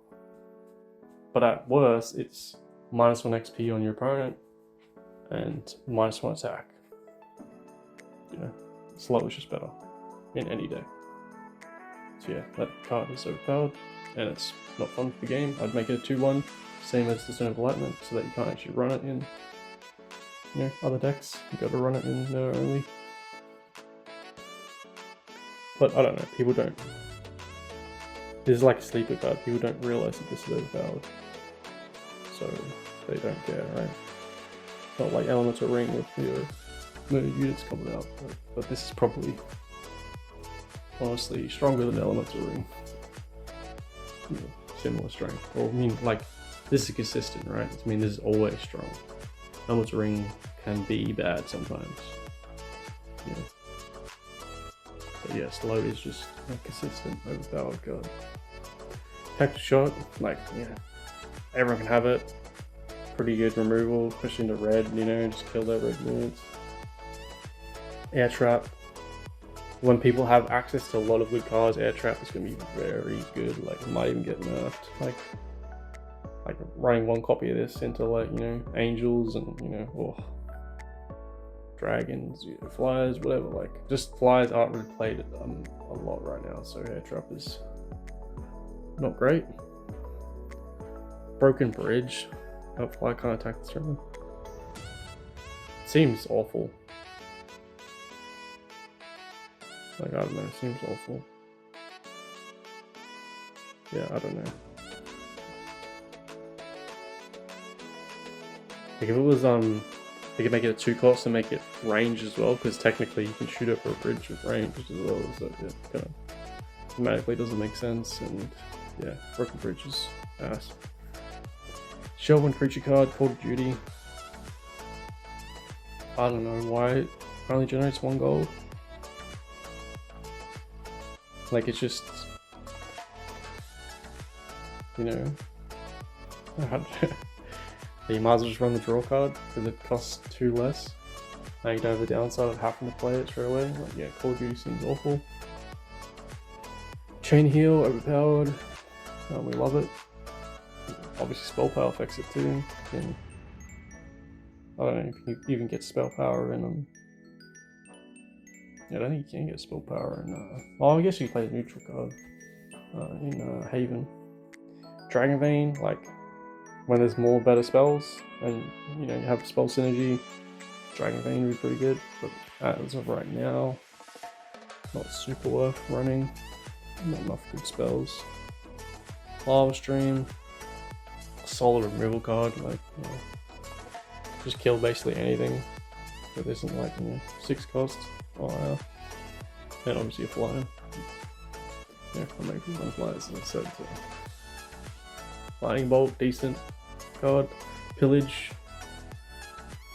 But at worst, it's -1 XP on your opponent and -1 attack. You know, slow is just better in any deck. So yeah, that card is overpowered and it's not fun for the game. I'd make it a 2-1, same as the Stone of Enlightenment, so that you can't actually run it in, you know, other decks. You got to run it in only. But I don't know, people don't. This is like a sleeper card. People don't realize that this is overpowered, so they don't care, right? It's not like Elemental Ring with your units coming out, but this is probably honestly stronger than Elemental Ring. You know, similar strength. Or I mean, like, this is consistent, right? I mean, this is always strong. Elemental Ring can be bad sometimes. You know. But yeah, slow is just a consistent, overpowered card. Tactical Shot, like, yeah, everyone can have it. Pretty good removal, especially into red, you know, just kill their red units. Air Trap. When people have access to a lot of good cards, Air Trap is going to be very good. Like, it might even get nerfed. Like running 1 copy of this into, like, you know, angels and, you know, dragons, you know, flyers, whatever. Like, just flyers aren't really played a lot right now, so Air Trap is not great. Broken Bridge. Oh, fly can't attack this turn. Seems awful. Like, I don't know, it seems awful. Yeah, I don't know. Like, if it was, they could make it a 2 cost and make it range as well, because technically you can shoot it for a bridge with range as well, so yeah, kind of thematically doesn't make sense, and yeah, Broken Bridge is ass. Show 1 creature card, Call of Duty. I don't know why it only generates 1 gold. Like, it's just, you know, you might as well just run the draw card because it costs 2 less. Now you don't have the downside of having to play it straight away. Like, yeah, Call of Duty seems awful. Chain Heal, overpowered. We love it. Obviously, spell power affects it too. And I don't know if you can even get spell power in them. Yeah, I don't think you can get spell power in. Oh, I guess you play a neutral card in Haven. Dragon Vein, like, when there's more better spells and, you know, you have spell synergy, Dragon Vein would be pretty good. But as of right now, not super worth running. Not enough good spells. Lava Stream, solid removal card, like, you know, just kill basically anything that isn't, like, you know, 6 costs. Oh yeah. And obviously a flyer. Yeah, I'll make one flyers as I said. So. Lightning Bolt, decent card. Pillage,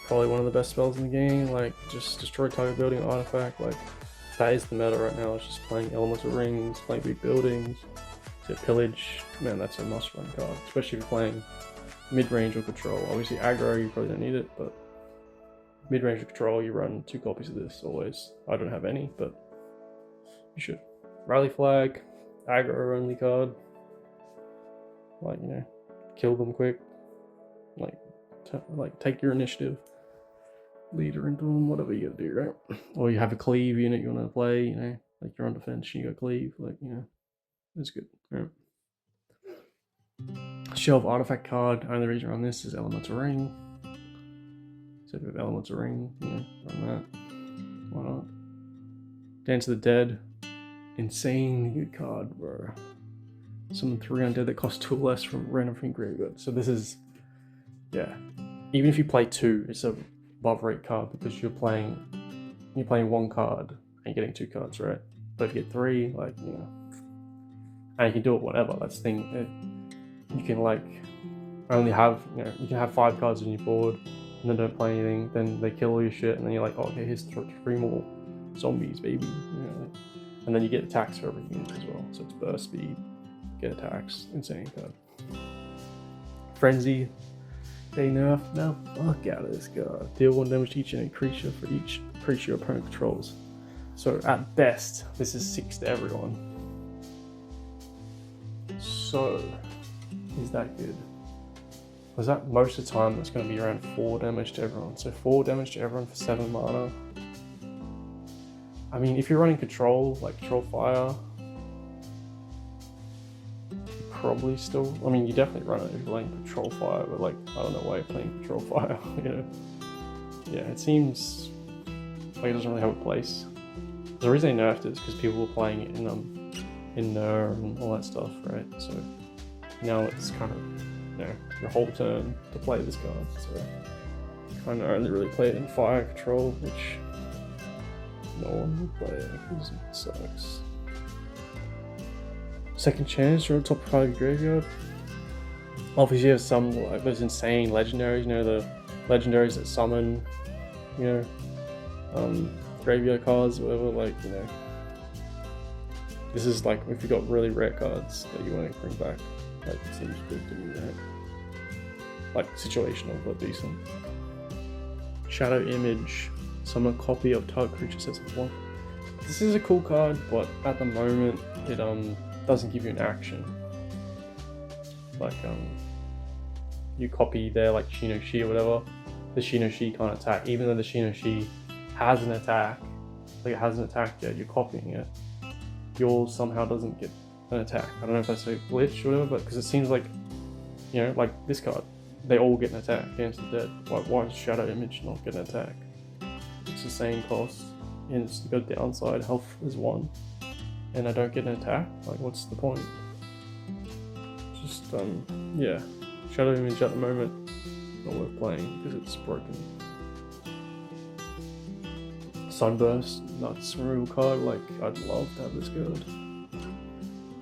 probably one of the best spells in the game. Like, just destroy target building artifact. Like, that is the meta right now. It's just playing elemental rings, playing big buildings. So Pillage, man, that's a must-run card, especially if you're playing mid-range or control. Obviously aggro, you probably don't need it, but mid-range or control, you run 2 copies of this always. I don't have any, but you should. Rally Flag, aggro only card. Like, you know, kill them quick. Like take your initiative. Leader into them, whatever you gotta do, right? Or you have a cleave unit you want to play, you know, like you're on defense, you got cleave, like, you know, it's good, right? Shelf artifact card. Only reason on this is Elemental Ring. So if you have Elemental Ring, you know, run that. Why not? Dance of the Dead. Insane good card, bro. Summon 3 undead that cost 2 less from random from graveyard. So this is, yeah. Even if you play 2, it's a above rate card because you're playing 1 card and you're getting 2 cards, right? But if you get 3, like, you know, and you can do it whatever. That's the thing. You can like only have, you know, you can have 5 cards on your board and then don't play anything. Then they kill all your shit, and then you're like, oh, okay, here's 3 more zombies, baby. You know, and then you get attacks for every unit as well. So it's burst speed, get attacks, insane card. Frenzy. They nerf the fuck out of this card. Deal 1 damage to each enemy creature for each creature your opponent controls. So at best, this is 6 to everyone. So, is that good? Was that most of the time it's going to be around 4 damage to everyone. So 4 damage to everyone for 7 mana. I mean, if you're running control, like control fire, probably still, I mean, you definitely run it if you're playing control fire, but like, I don't know why you're playing control fire, you know? Yeah, it seems like it doesn't really have a place. The reason they nerfed it is because people were playing it in Ner and all that stuff, right? So now it's kind of, you know, your whole turn to play this card, so you kind of only really play it in fire control, which no one would play because it sucks. Second chance, you're on top 5 graveyard. Obviously you have some like those insane legendaries, you know, the legendaries that summon, you know, graveyard cards, whatever, like, you know. This is like if you got really rare cards that you want to bring back, like, seems good to me, right? Like situational but decent. Shadow Image. Summon a copy of target creature sets of 1. This is a cool card, but at the moment it doesn't give you an action. Like you copy their like Shino-Shi or whatever, the Shino-Shi can't attack, even though the Shino-Shi has an attack, like it hasn't attacked yet, you're copying it. Yours somehow doesn't get an attack. I don't know if that's a glitch or whatever, but because it seems like, you know, like this card, they all get an attack, Dance of the Dead. Why does Shadow Image not get an attack? It's the same cost, and it's got downside, health is 1, and I don't get an attack? Like, what's the point? Just, yeah. Shadow Image at the moment, not worth playing because it's broken. Sunburst, nuts removal card, like, I'd love to have this card.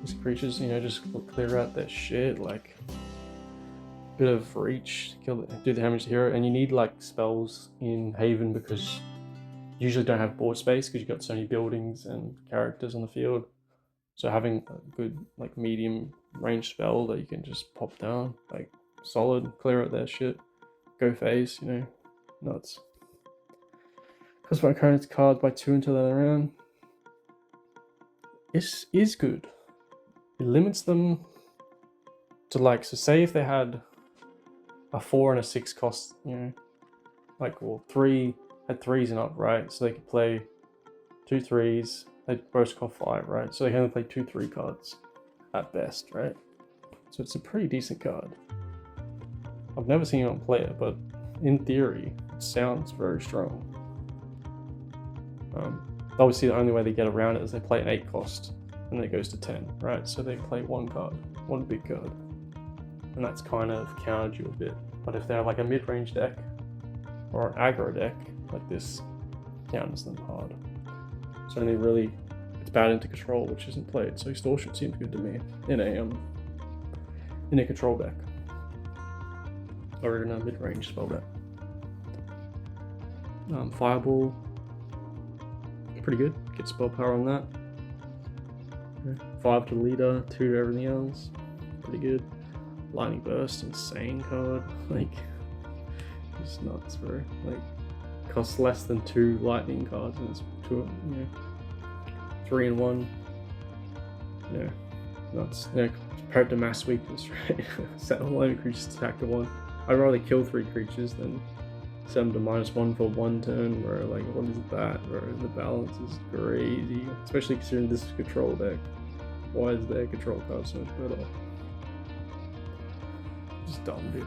These creatures, you know, just clear out their shit, like, bit of reach to do the damage to the hero, and you need, like, spells in Haven because you usually don't have board space because you've got so many buildings and characters on the field. So having a good, like, medium range spell that you can just pop down, like, solid, clear out their shit, go face, you know, nuts. Because my current cards by 2 until the other round. This is good. It limits them to, like, so say if they had a 4 and a 6 cost, you know, like, well, 3 had 3s and up, right? So they could play 2 3s, they both cost 5, right? So they can only play 2 3 cards at best, right? So it's a pretty decent card. I've never seen anyone play it, but in theory, it sounds very strong. Obviously, the only way they get around it is they play an 8 cost, and then it goes to 10, right? So they play 1 card, 1 big card, and that's kind of countered you a bit. But if they're like a mid-range deck or an aggro deck like this, counters them hard. So only really, it's bad into control, which isn't played. So Extortion seems good to me in a control deck or in a mid-range spell deck. Fireball, pretty good. Get spell power on that. 5 to leader, 2 to everything else. Pretty good. Lightning Burst, insane card. Like, it's nuts, bro. Like, costs less than 2 lightning cards, and it's 2, you know, 3-in-1. Yeah, nuts. Yeah, compared to mass weakness, right? Set all enemy creatures attack to 1. I'd rather kill 3 creatures than set them to -1 for 1 turn, bro. Like, what is that, bro? The balance is crazy. Especially considering this is a control deck. Why is their control card so much better? Just dumb, dude.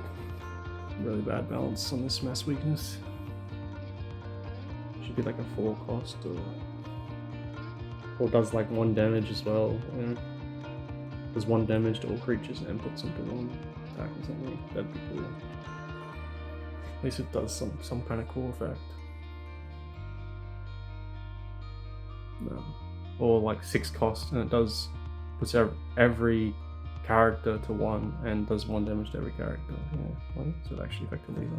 Really bad balance on this mass weakness. Should be like a 4 cost or does like 1 damage as well. You know? Does 1 damage to all creatures and puts them to 1 attack or something. That'd be cool. At least it does some kind of cool effect. Or like 6 cost, and it does puts every character to 1 and does 1 damage to every character. Yeah, so it actually effectively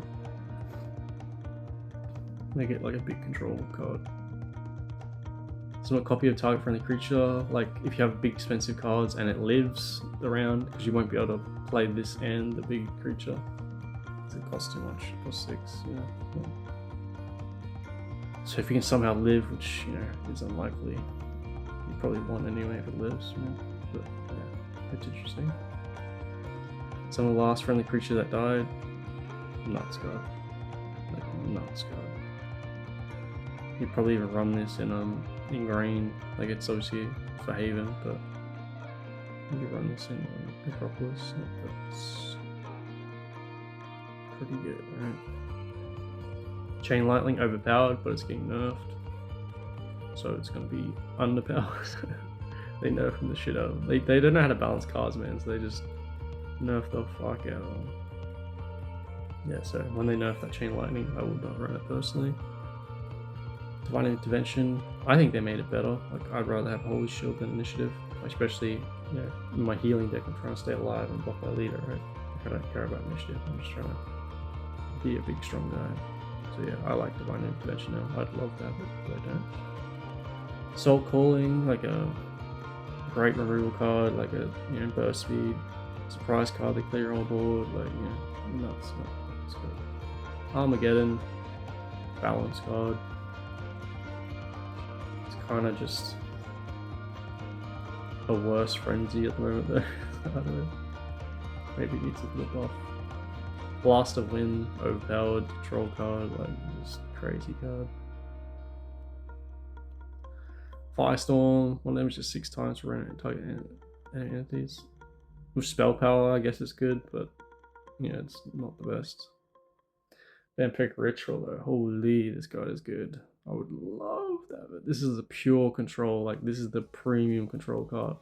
make it like a big control card. It's not a copy of target friendly creature. Like if you have big expensive cards and it lives around, because you won't be able to play this and the big creature. It costs too much. It costs 6. Yeah. So if you can somehow live, which is unlikely, you probably won't anyway if it lives. But yeah, it's interesting. Some of the last friendly creature that died, nuts card. Like nuts card. You'd probably even run this in green. Like it's obviously for Haven, but you could run this in Necropolis. That's pretty good, right? Chain Lightning overpowered, but it's getting nerfed, so it's gonna be underpowered. They nerfing the shit out of them. They don't know how to balance cards, man, so they just nerf the fuck out of them. Yeah, so when they nerf that Chain Lightning, I would not run it personally. Divine Intervention, I think they made it better. Like I'd rather have Holy Shield than Initiative, especially in my healing deck. I'm trying to stay alive and block my leader, right? Like, I don't care about Initiative. I'm just trying to be a big strong guy. So yeah, I like Divine Intervention now. I'd love to have it, but I don't. Soul Calling, like a great removal card, like a burst speed, surprise card, they clear all board, like nuts. It's good. Armageddon, balance card. It's kind of just a worse Frenzy at the moment though. I don't know. Maybe it needs a flip off. Blast of Wind, overpowered, control card, like just crazy card. Firestorm, one damage just 6 times for random target entities. With spell power, I guess it's good, but it's not the best. Vampiric Ritual though, holy, this card is good. I would love that, but this is a pure control, like this is the premium control card.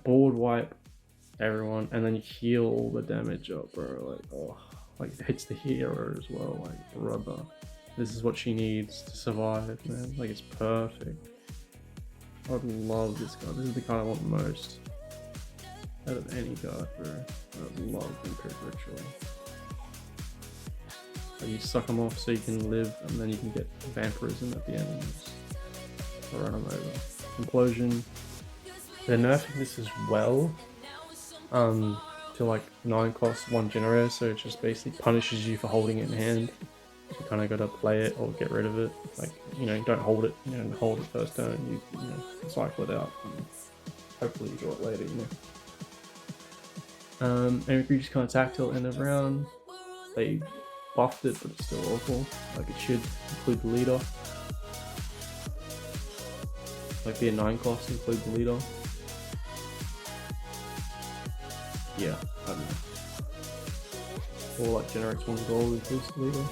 Board wipe everyone, and then you heal all the damage up, bro. Like it hits the hero as well, like brother. This is what she needs to survive, man. Like it's perfect. I would love this card. This is the card I want most out of any card, bro. I would love Vampiric Ritual. Like you suck them off so you can live, and then you can get vampirism at the end and just run them over. Implosion. They're nerfing this as well. To like 9 cost 1 generator, so it just basically punishes you for holding it in hand. You kind of got to play it or get rid of it. Like don't hold it. Hold it first turn. You cycle it out. And hopefully you draw it later. Enemy creatures can't attack till end of round. They buffed it, but it's still awful. Like it should include the leader. Like be a 9 cost, include the leader. Yeah, I don't know. Or like generates 1 gold, includes the leader.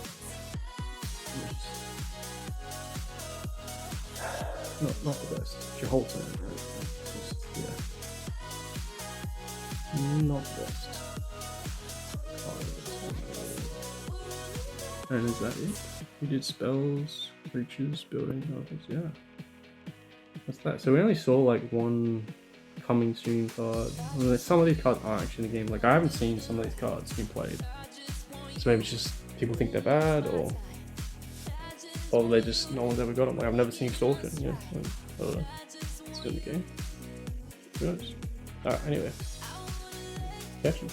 Not the best. It's your whole turn, right? It's just, not the best. And is that it? We did spells, creatures, building, things. Yeah. What's that? So we only saw like 1 coming soon card. Some of these cards aren't actually in the game. Like I haven't seen some of these cards being played. So maybe it's just people think they're bad, or they just no one's ever got them. Like I've never seen Extortion. I don't know. It's still in the game. Who knows? Alright, anyway. Catch you.